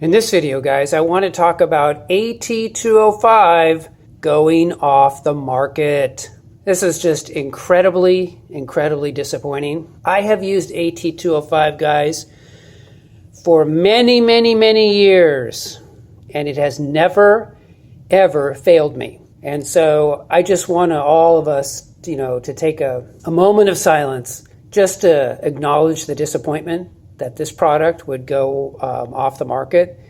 In this video, guys, I want to talk about AT-205 going off the market. This is just incredibly disappointing. I have used AT-205, guys, for many years, and it has never, ever failed me. And so I just want all of us, to take a moment of silence just to acknowledge the disappointment that this product would go off the market,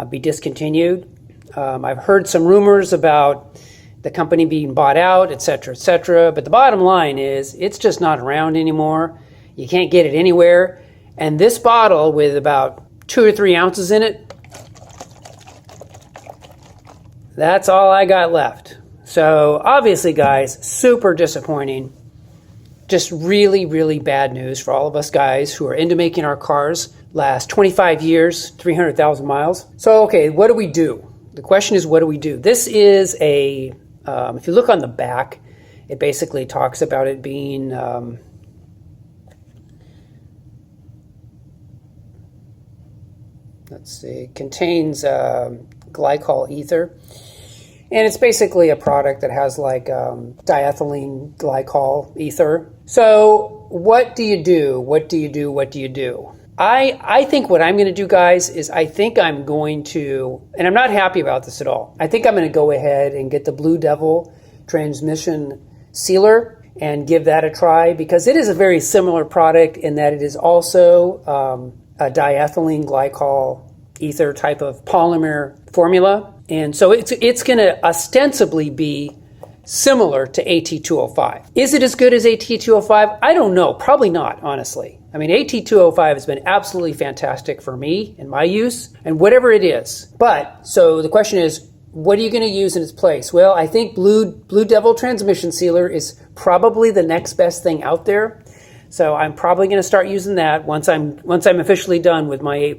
be discontinued. I've heard some rumors about the company being bought out, et cetera, but the bottom line is it's just not around anymore. You can't get it anywhere. And this bottle with about 2 or 3 ounces in it, that's all I got left. So obviously, guys, super disappointing. Just really bad news for all of us guys who are into making our cars last 25 years, 300,000 miles. So, okay, what do we do? The question is, what do we do? This is a, if you look on the back, it basically talks about it being, let's see, contains glycol ether. And it's basically a product that has like diethylene glycol ether. So what do you do? What do you do? I think what I'm going to do, guys, is I think I'm going to, and I'm not happy about this at all, I think I'm going to go ahead and get the Blue Devil transmission sealer and give that a try, because it is a very similar product in that it is also a diethylene glycol ether type of polymer formula. And so it's going to ostensibly be similar to AT-205. Is it as good as AT-205? I don't know. Probably not, honestly. I mean, AT-205 has been absolutely fantastic for me and my use, and whatever it is. But, so the question is, what are you going to use in its place? Well, I think Blue Devil transmission sealer is probably the next best thing out there. So I'm probably going to start using that once I'm officially done with my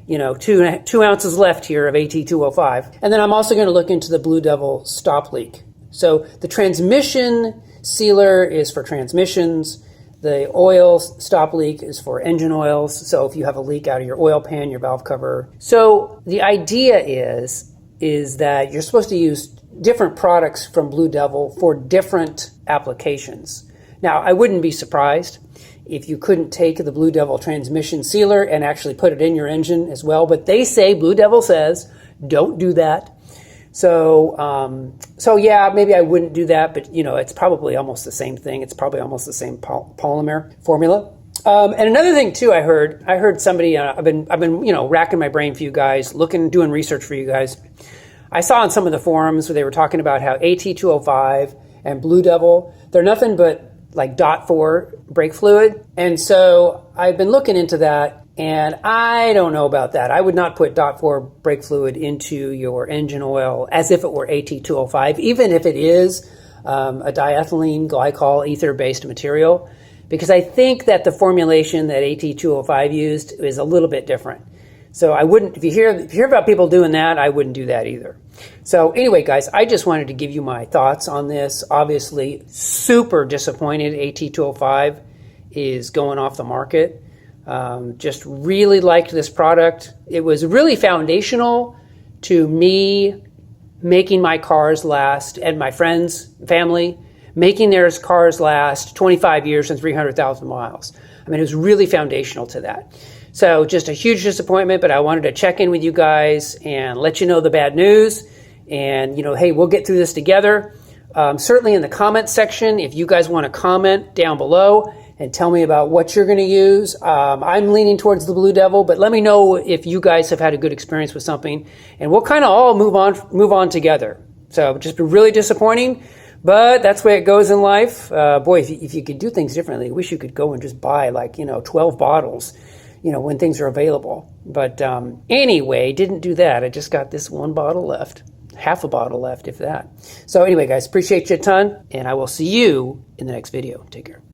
2 ounces left here of AT-205. And then I'm also going to look into the Blue Devil stop leak. So the transmission sealer is for transmissions. The oil stop leak is for engine oils. So if you have a leak out of your oil pan, your valve cover. So the idea is that you're supposed to use different products from Blue Devil for different applications. Now, I wouldn't be surprised if you couldn't take the Blue Devil transmission sealer and actually put it in your engine as well. But they say, Blue Devil says, don't do that. So yeah, maybe I wouldn't do that, but it's probably almost the same thing. It's probably almost the same polymer formula. And another thing too, I heard somebody, I've been racking my brain for you guys, doing research for you guys. I saw on some of the forums where they were talking about how AT-205 and Blue Devil, they're nothing but like .4 brake fluid. And so I've been looking into that, and I don't know about that. I would not put .4 brake fluid into your engine oil as if it were AT-205, even if it is a diethylene glycol ether-based material, because I think that the formulation that AT-205 used is a little bit different. So I wouldn't, if you hear about people doing that, I wouldn't do that either. So anyway, guys, I just wanted to give you my thoughts on this. Obviously, super disappointed AT-205 is going off the market. Just really liked this product. It was really foundational to me making my cars last, and my friends, family, making their cars last 25 years and 300,000 miles. I mean, it was really foundational to that. So just a huge disappointment, but I wanted to check in with you guys and let you know the bad news. And, hey, we'll get through this together. Certainly in the comments section, if you guys want to comment down below and tell me about what you're going to use. I'm leaning towards the Blue Devil, but let me know if you guys have had a good experience with something, and we'll kind of all move on together. So just been really disappointing, but that's the way it goes in life. Boy, if you could do things differently, I wish you could go and just buy 12 bottles, when things are available. But anyway, didn't do that. I just got this one bottle left, half a bottle left, if that. So anyway, guys, appreciate you a ton, and I will see you in the next video. Take care.